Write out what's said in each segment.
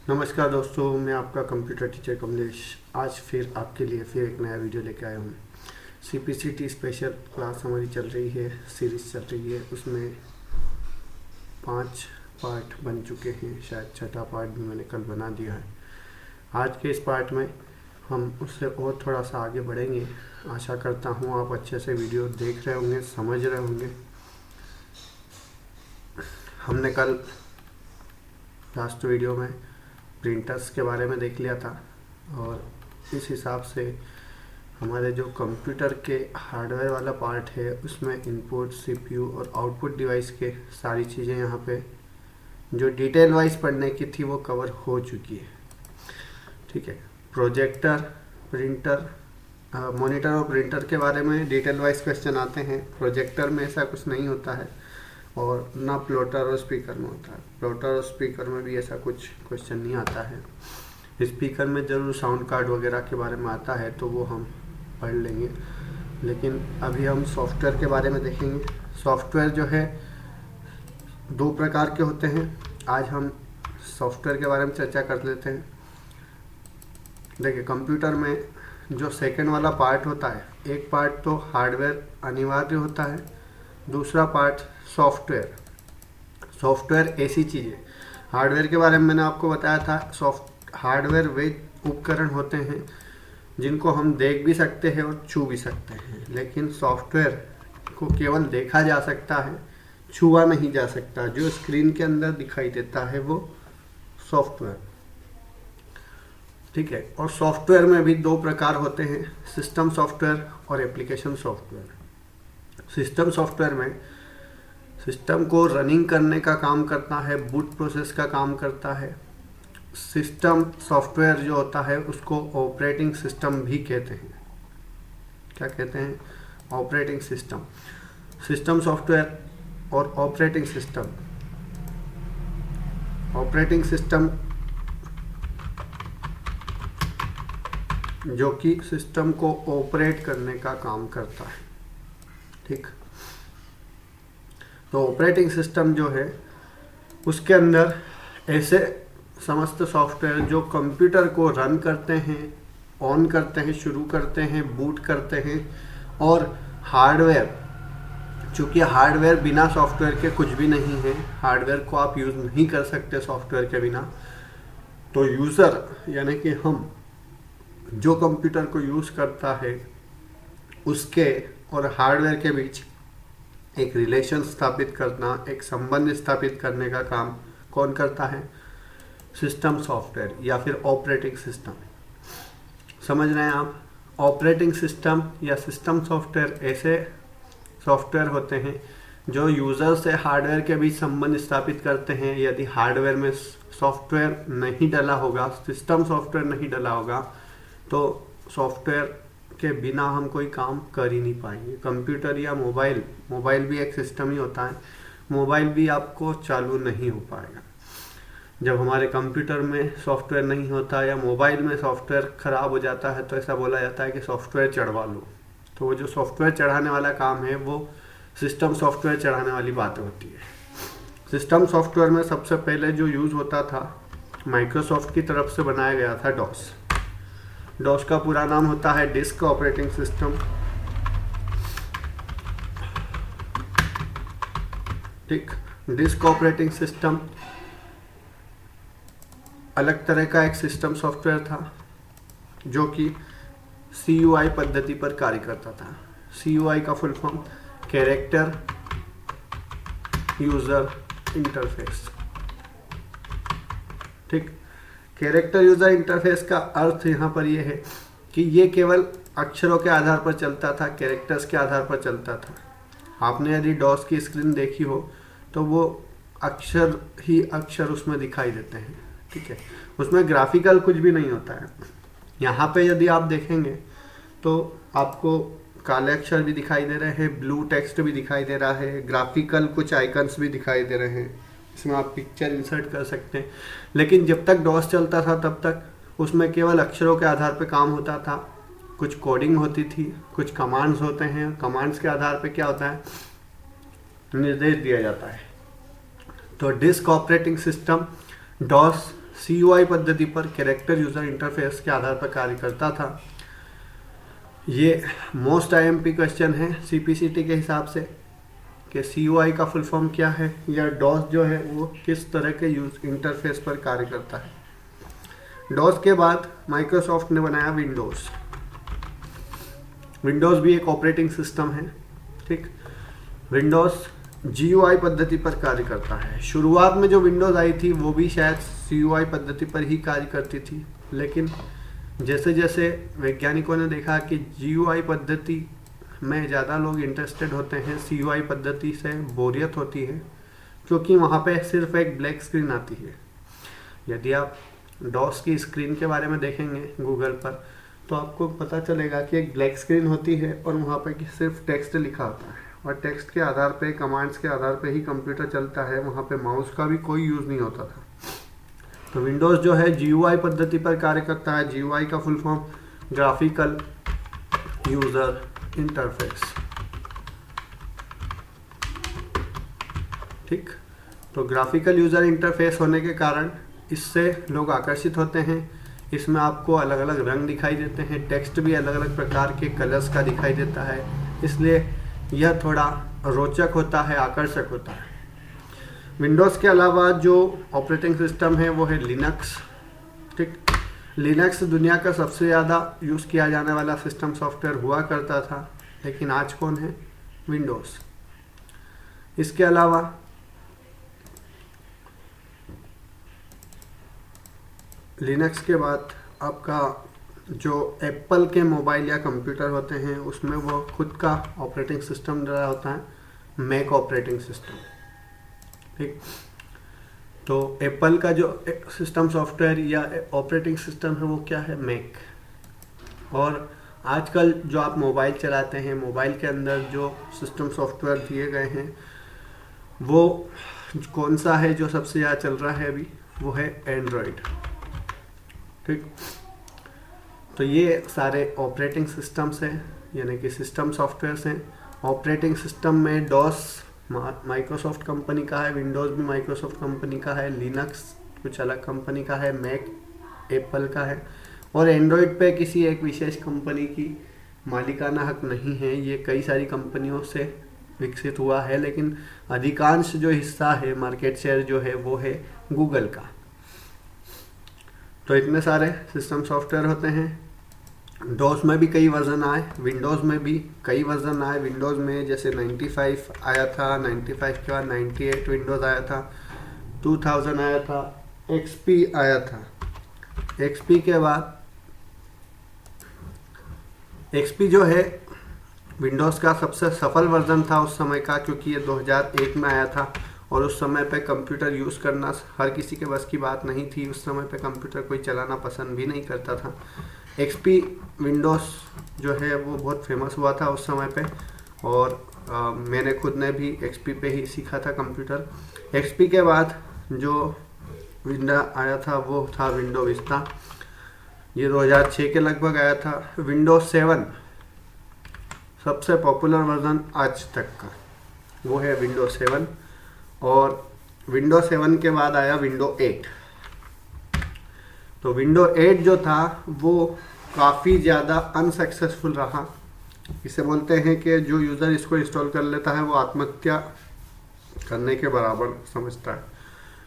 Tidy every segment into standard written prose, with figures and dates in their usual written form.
नमस्कार दोस्तों, मैं आपका कंप्यूटर टीचर कमलेश आज फिर आपके लिए एक नया वीडियो लेके आया हूँ। सीपीसीटी स्पेशल क्लास हमारी चल रही है, सीरीज चल रही है। उसमें 5 पार्ट बन चुके हैं, शायद छठा पार्ट भी मैंने कल बना दिया है। आज के इस पार्ट में हम उससे और थोड़ा सा आगे बढ़ेंगे। आशा करता हूँ आप अच्छे से वीडियो देख रहे होंगे, समझ रहे होंगे। हमने कल लास्ट वीडियो में प्रिंटर्स के बारे में देख लिया था और इस हिसाब से हमारे जो कंप्यूटर के हार्डवेयर वाला पार्ट है उसमें इनपुट, सीपीयू और आउटपुट डिवाइस के सारी चीज़ें यहाँ पे जो डिटेल वाइज पढ़ने की थी वो कवर हो चुकी है। ठीक है, प्रोजेक्टर, प्रिंटर, मॉनिटर और प्रिंटर के बारे में डिटेल वाइज क्वेश्चन आते हैं। प्रोजेक्टर में ऐसा कुछ नहीं होता है और ना प्लॉटर और स्पीकर में होता है। प्लॉटर और स्पीकर में भी ऐसा कुछ क्वेश्चन नहीं आता है। स्पीकर में ज़रूर साउंड कार्ड वगैरह के बारे में आता है तो वो हम पढ़ लेंगे, लेकिन अभी हम सॉफ्टवेयर के बारे में देखेंगे। सॉफ्टवेयर जो है 2 प्रकार के होते हैं। आज हम सॉफ्टवेयर के बारे में चर्चा कर लेते हैं। देखिए, कंप्यूटर में जो सेकंड वाला पार्ट होता है, एक पार्ट तो हार्डवेयर अनिवार्य होता है, दूसरा पार्ट सॉफ्टवेयर। सॉफ्टवेयर ऐसी चीज़ है, हार्डवेयर के बारे में मैंने आपको बताया था। हार्डवेयर वे उपकरण होते हैं जिनको हम देख भी सकते हैं और छू भी सकते हैं, लेकिन सॉफ्टवेयर को केवल देखा जा सकता है, छुआ नहीं जा सकता। जो स्क्रीन के अंदर दिखाई देता है वो सॉफ्टवेयर। ठीक है, और सॉफ्टवेयर में भी 2 प्रकार होते हैं, सिस्टम सॉफ्टवेयर और एप्लीकेशन सॉफ्टवेयर। सिस्टम सॉफ्टवेयर में सिस्टम को रनिंग करने का काम करता है, बूट प्रोसेस का काम करता है। सिस्टम सॉफ्टवेयर जो होता है उसको ऑपरेटिंग सिस्टम भी कहते हैं। क्या कहते हैं? Operating system. सिस्टम सॉफ्टवेयर और ऑपरेटिंग सिस्टम। ऑपरेटिंग सिस्टम जो कि सिस्टम को ऑपरेट करने का काम करता है। ठीक, तो ऑपरेटिंग सिस्टम जो है उसके अंदर ऐसे समस्त सॉफ्टवेयर जो कंप्यूटर को रन करते हैं, ऑन करते हैं, शुरू करते हैं, बूट करते हैं। और हार्डवेयर, चूँकि हार्डवेयर बिना सॉफ्टवेयर के कुछ भी नहीं है, हार्डवेयर को आप यूज़ नहीं कर सकते सॉफ्टवेयर के बिना। तो यूज़र यानी कि हम जो कंप्यूटर को यूज़ करता है उसके और हार्डवेयर के बीच एक रिलेशन स्थापित करना, एक संबंध स्थापित करने का काम कौन करता है? सिस्टम सॉफ्टवेयर या फिर ऑपरेटिंग सिस्टम। समझ रहे हैं आप? ऑपरेटिंग सिस्टम या सिस्टम सॉफ्टवेयर ऐसे सॉफ्टवेयर होते हैं जो यूज़र से हार्डवेयर के बीच संबंध स्थापित करते हैं। यदि हार्डवेयर में सॉफ्टवेयर नहीं डला होगा, सिस्टम सॉफ्टवेयर नहीं डला होगा, तो सॉफ्टवेयर के बिना हम कोई काम कर ही नहीं पाएंगे। कंप्यूटर या मोबाइल भी एक सिस्टम ही होता है, मोबाइल भी आपको चालू नहीं हो पाएगा। जब हमारे कंप्यूटर में सॉफ्टवेयर नहीं होता या मोबाइल में सॉफ्टवेयर ख़राब हो जाता है तो ऐसा बोला जाता है कि सॉफ्टवेयर चढ़वा लो। तो वो जो सॉफ्टवेयर चढ़ाने वाला काम है वो सिस्टम सॉफ्टवेयर चढ़ाने वाली बात होती है। सिस्टम सॉफ्टवेयर में सबसे पहले जो यूज़ होता था, माइक्रोसॉफ्ट की तरफ से बनाया गया था डॉस। डॉस का पूरा नाम होता है डिस्क ऑपरेटिंग सिस्टम। ठीक, डिस्क ऑपरेटिंग सिस्टम अलग तरह का एक सिस्टम सॉफ्टवेयर था जो कि CUI पद्धति पर कार्य करता था। CUI का full form character user interface. ठीक, कैरेक्टर यूज़र इंटरफेस का अर्थ यहाँ पर यह है कि ये केवल अक्षरों के आधार पर चलता था, कैरेक्टर्स के आधार पर चलता था। आपने यदि डॉस की स्क्रीन देखी हो तो वो अक्षर ही अक्षर उसमें दिखाई देते हैं। ठीक है, उसमें ग्राफिकल कुछ भी नहीं होता है। यहाँ पे यदि आप देखेंगे तो आपको काले अक्षर भी दिखाई दे रहे हैं, ब्लू टेक्स्ट भी दिखाई दे रहा है, ग्राफिकल कुछ आइकन्स भी दिखाई दे रहे हैं, इसमें आप पिक्चर इंसर्ट कर सकते हैं। लेकिन जब तक डॉस चलता था तब तक उसमें केवल अक्षरों के आधार पर काम होता था, कुछ कोडिंग होती थी, कुछ कमांड्स होते हैं, कमांड्स के आधार पर क्या होता है, निर्देश दिया जाता है। तो disk operating system DOS CUI पद्धति पर, कैरेक्टर यूज़र इंटरफेस के आधार पर कार्य करता था। ये मोस्ट IMP क्वेश्चन है CPCT के हिसाब से कि CUI का फुल फॉर्म क्या है, या डॉस जो है वो किस तरह के यूज इंटरफेस पर कार्य करता है। डॉस के बाद माइक्रोसॉफ्ट ने बनाया विंडोज़। विंडोज़ भी एक ऑपरेटिंग सिस्टम है, ठीक। विंडोज़ GUI पद्धति पर कार्य करता है। शुरुआत में जो विंडोज़ आई थी वो भी शायद CUI पद्धति पर ही कार्य करती थी, लेकिन जैसे जैसे वैज्ञानिकों ने देखा कि GUI पद्धति में ज़्यादा लोग इंटरेस्टेड होते हैं, CUI पद्धति से बोरियत होती है, क्योंकि वहाँ पे सिर्फ एक ब्लैक स्क्रीन आती है। यदि आप डॉस की स्क्रीन के बारे में देखेंगे गूगल पर, तो आपको पता चलेगा कि एक ब्लैक स्क्रीन होती है और वहाँ पे सिर्फ टेक्स्ट लिखा होता है, और टेक्स्ट के आधार पे, कमांड्स के आधार पे ही कंप्यूटर चलता है। वहाँ पे माउस का भी कोई यूज़ नहीं होता था। तो विंडोज़ जो है GUI पद्धति पर कार्य करता है। GUI का full form graphical user interface, ठीक। तो ग्राफिकल यूज़र इंटरफेस होने के कारण इससे लोग आकर्षित होते हैं। इसमें आपको अलग अलग रंग दिखाई देते हैं, टेक्स्ट भी अलग अलग प्रकार के कलर्स का दिखाई देता है, इसलिए यह थोड़ा रोचक होता है, आकर्षक होता है। विंडोज़ के अलावा जो ऑपरेटिंग सिस्टम है वो है लिनक्स, ठीक। लिनक्स दुनिया का सबसे ज़्यादा यूज़ किया जाने वाला सिस्टम सॉफ्टवेयर हुआ करता था, लेकिन आज कौन है? विंडोज़। इसके अलावा लिनक्स के बाद आपका जो एप्पल के मोबाइल या कंप्यूटर होते हैं उसमें वो खुद का ऑपरेटिंग सिस्टम रहा होता है, मैक ऑपरेटिंग सिस्टम, ठीक। तो एप्पल का जो सिस्टम सॉफ्टवेयर या ऑपरेटिंग सिस्टम है वो क्या है? मैक। और आजकल जो आप मोबाइल चलाते हैं, मोबाइल के अंदर जो सिस्टम सॉफ्टवेयर दिए गए हैं वो कौन सा है जो सबसे ज़्यादा चल रहा है अभी? वो है एंड्रॉयड, ठीक। तो ये सारे ऑपरेटिंग सिस्टम्स हैं, यानी कि सिस्टम सॉफ्टवेयर्स हैं। ऑपरेटिंग सिस्टम में डॉस माइक्रोसॉफ्ट कंपनी का है, विंडोज़ भी माइक्रोसॉफ्ट कंपनी का है, लिनक्स कुछ अलग कंपनी का है, मैक एप्पल का है, और एंड्रॉयड पे किसी एक विशेष कंपनी की मालिकाना हक नहीं है। ये कई सारी कंपनियों से विकसित हुआ है, लेकिन अधिकांश जो हिस्सा है, मार्केट शेयर जो है वो है गूगल का। तो इतने सारे सिस्टम सॉफ्टवेयर होते हैं। डॉस में भी कई वर्जन आए, विंडोज़ में भी कई वर्जन आए। विंडोज़ में जैसे 95 आया था, 95 के बाद 98 विंडोज़ आया था, 2000 आया था, XP आया था। XP के बाद XP जो है विंडोज़ का सबसे सफल वर्जन था उस समय का, क्योंकि ये 2001 में आया था और उस समय पे कंप्यूटर यूज़ करना हर किसी के बस की बात नहीं थी। उस समय पे कंप्यूटर कोई चलाना पसंद भी नहीं करता था। XP विंडोज़ जो है वो बहुत फेमस हुआ था उस समय पे, और मैंने खुद ने भी XP पे ही सीखा था कंप्यूटर। XP के बाद जो विंडो आया था वो था विंडो विस्टा। ये 2006 के लगभग आया था। विंडोज 7 सबसे पॉपुलर वर्जन आज तक का, वो है विंडोज 7। और विंडोज 7 के बाद आया विंडो 8। तो विंडो 8 जो था वो काफ़ी ज़्यादा अनसक्सेसफुल रहा। इसे बोलते हैं कि जो यूज़र इसको इंस्टॉल कर लेता है वो आत्महत्या करने के बराबर समझता है,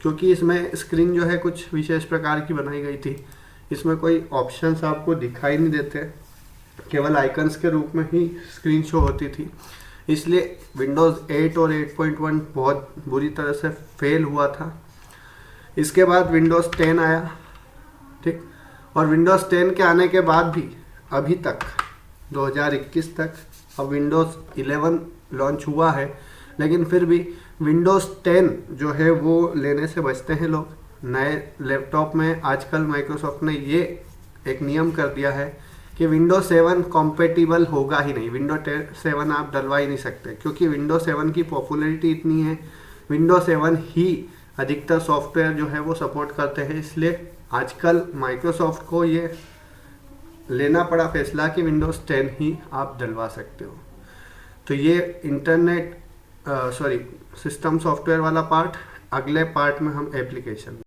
क्योंकि इसमें स्क्रीन जो है कुछ विशेष प्रकार की बनाई गई थी। इसमें कोई ऑप्शंस आपको दिखाई नहीं देते, केवल आइकन्स के रूप में ही स्क्रीन शो होती थी। इसलिए विंडोज़ 8 और 8.1 बहुत बुरी तरह से फेल हुआ था। इसके बाद विंडोज़ 10 आया, ठीक। और विंडोज़ 10 के आने के बाद भी अभी तक 2021 तक अब विंडोज़ 11 लॉन्च हुआ है, लेकिन फिर भी विंडोज़ 10 जो है वो लेने से बचते हैं लोग। नए लैपटॉप में आजकल माइक्रोसॉफ्ट ने ये एक नियम कर दिया है कि विंडोज 7 कॉम्पेटिबल होगा ही नहीं। विंडोज 7 आप डलवा ही नहीं सकते, क्योंकि विंडोज 7 की पॉपुलैरिटी इतनी है। विंडोज 7 ही अधिकतर सॉफ्टवेयर जो है वो सपोर्ट करते हैं, इसलिए आजकल माइक्रोसॉफ्ट को ये लेना पड़ा फैसला कि विंडोज 10 ही आप डलवा सकते हो। तो ये सिस्टम सॉफ्टवेयर वाला पार्ट। अगले पार्ट में हम एप्लीकेशन